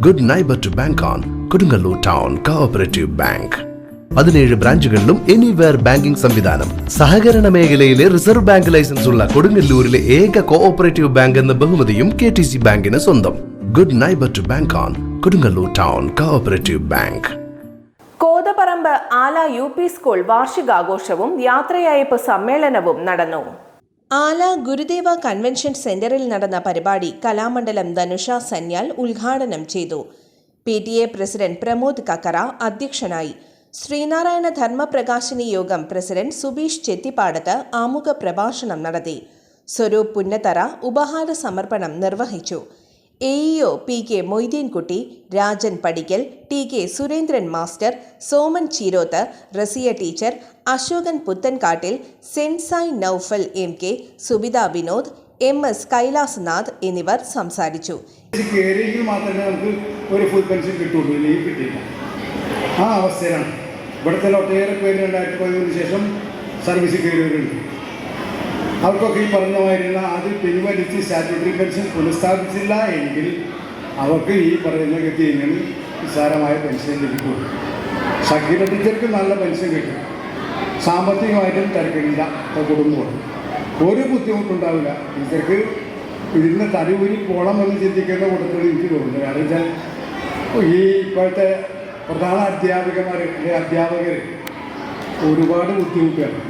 Good neighbour to bank on Kodungallur town cooperative bank. 17 ബ്രാഞ്ചുകളിലും anywhere banking സംവിധാനം. സഹകരണ മേഖലയിലെ റിസർവ് ബാങ്ക് ലൈസൻസ് ഉള്ള കൊടുങ്ങല്ലൂരിലെ ഏക കോഓപ്പറേറ്റീവ് ബാങ്ക് എന്ന ബഹുമതിയും KTC ബാങ്കിന് സ്വന്തം. Good neighbour to bank on Kodungallur town cooperative bank. Kothaparambu ആല UP സ്കൂൾ വാർഷികാഘോഷവും യാത്രയയപ്പ് സമ്മേളനവും നടന്നു. ആല ഗുരുദേവ കൺവെൻഷൻ സെന്ററിൽ നടന്ന പരിപാടി കലാമണ്ഡലം ധനുഷ സന്യാൽ ഉദ്ഘാടനം ചെയ്തു. PTA പ്രസിഡന്റ് പ്രമോദ് കക്കറ അധ്യക്ഷനായി. ശ്രീനാരായണ ധർമ്മപ്രകാശിനി യോഗം പ്രസിഡന്റ് സുബീഷ് ചെത്തിപ്പാടത്ത് ആമുഖ പ്രഭാഷണം നടത്തി. സ്വരൂപ് പുന്നത്തറ ഉപഹാര സമർപ്പണം നിർവഹിച്ചു. AEO PK Moideenkutty, Rajan Padikkal, TK Surendran master, Soman Cheeroth, Razia teacher, Ashokan Puthankattil, sensei Noufal MK, Subitha Vinod, MS Kailasnath എന്നിവർ സംസാരിച്ചു. മാത്രമേ നമുക്ക് ഒരു ഫുഡ് പെൻഷൻ കിട്ടുള്ളൂ, ലീവ് കിട്ടില്ല. ആ അവസ്ഥയിലാണ് ഇവിടുത്തെ ഒട്ടേറെ പേര് 2015 ശേഷം സർവീസിൽ കയറിയവരുണ്ട്. അവർക്കൊക്കെ ഈ പറഞ്ഞമായിരുന്ന അത് പിൻവലിച്ച് സ്റ്റാറ്റ്യൂട്ടറി പെൻഷൻ പുനഃസ്ഥാപിച്ചില്ല എങ്കിൽ അവർക്ക് ഈ പറയുന്ന ഗതിയിൽ നിസ്സാരമായ പെൻഷൻ ലഭിക്കുള്ളൂ. ഷക്കീല ടീച്ചർക്ക് നല്ല പെൻഷൻ കിട്ടും, സാമ്പത്തികമായിട്ടും തിരക്കില്ല, കുടുംബം ഒരു ബുദ്ധിമുട്ടുണ്ടാവില്ല. ടീച്ചർക്ക് ഇരുന്ന് തലൂരി പോകണമെന്ന് ചിന്തിക്കേണ്ട കൂട്ടത്തിൽ എനിക്ക് തോന്നുന്നു. കാരണം വെച്ചാൽ ഈ ഇപ്പോഴത്തെ പ്രധാന അധ്യാപകർ ഒരുപാട് ബുദ്ധിമുട്ടാണ്.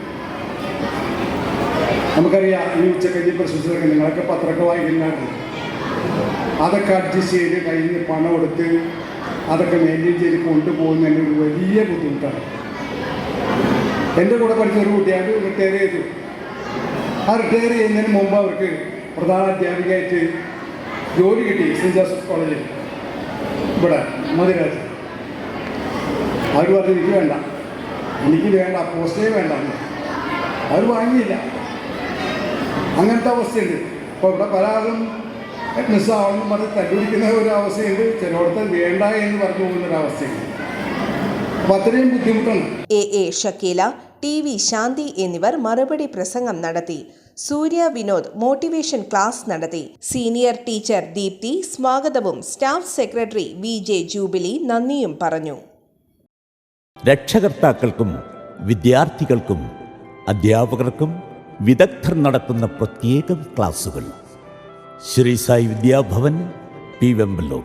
നമുക്കറിയാം, ഈ ഉച്ചക്കഞ്ഞി പ്രശസ്തിയൊക്കെ നിങ്ങളൊക്കെ പത്രമൊക്കെ വായിക്കുന്നുണ്ട്. അതൊക്കെ അഡ്ജസ്റ്റ് ചെയ്ത് കയ്യിൽ പണം എടുത്ത് അതൊക്കെ മെയിൻറ്റെയിൻ ചെയ്ത് കൊണ്ടുപോകുന്നതിന് ഒരു വലിയ ബുദ്ധിമുട്ടാണ്. എൻ്റെ കൂടെ പഠിച്ച ഒരു കുട്ടിയാണ് റിട്ടയർ ചെയ്തു. ആ റിട്ടയർ ചെയ്യുന്നതിന് മുമ്പ് അവർക്ക് പ്രധാന അധ്യാപികയായിട്ട് ജോലി കിട്ടി സെൻറ്റ് ജോസഫ് കോളേജിൽ ഇവിടെ മധുരാജ്. അവർ പറഞ്ഞു എനിക്ക് വേണ്ട പോസ്റ്റേ വേണ്ട. അവർ വാങ്ങിയില്ല. അങ്ങനത്തെ അവസ്ഥയുണ്ട്. ഇപ്പോൾ ഇവിടെ പല ആളും മിസ്സാവണമെന്ന് പറഞ്ഞ് തല്ലുപിടിക്കുന്ന ഒരു അവസ്ഥയുണ്ട്. ചിലയിടത്ത് വേണ്ട എന്ന് പറഞ്ഞു പോകുന്നൊരവസ്ഥയുണ്ട്. അപ്പം അത്രയും ബുദ്ധിമുട്ടാണ്. AA ഷക്കീല, TV ശാന്തി എന്നിവർ മറുപടി പ്രസംഗം നടത്തി. സൂര്യ വിനോദ് മോട്ടിവേഷൻ ക്ലാസ് നടത്തി. സീനിയർ ടീച്ചർ ദീപ്തി സ്വാഗതവും സ്റ്റാഫ് സെക്രട്ടറി VJ ജൂബിലി നന്ദിയും പറഞ്ഞു. രക്ഷകർത്താക്കൾക്കും വിദ്യാർത്ഥികൾക്കും അധ്യാപകർക്കും വിദഗ്ധർ നടത്തുന്ന പ്രത്യേകം ക്ലാസുകൾ. ശ്രീ സായി വിദ്യാഭവൻ, P. വെമ്പലൂർ.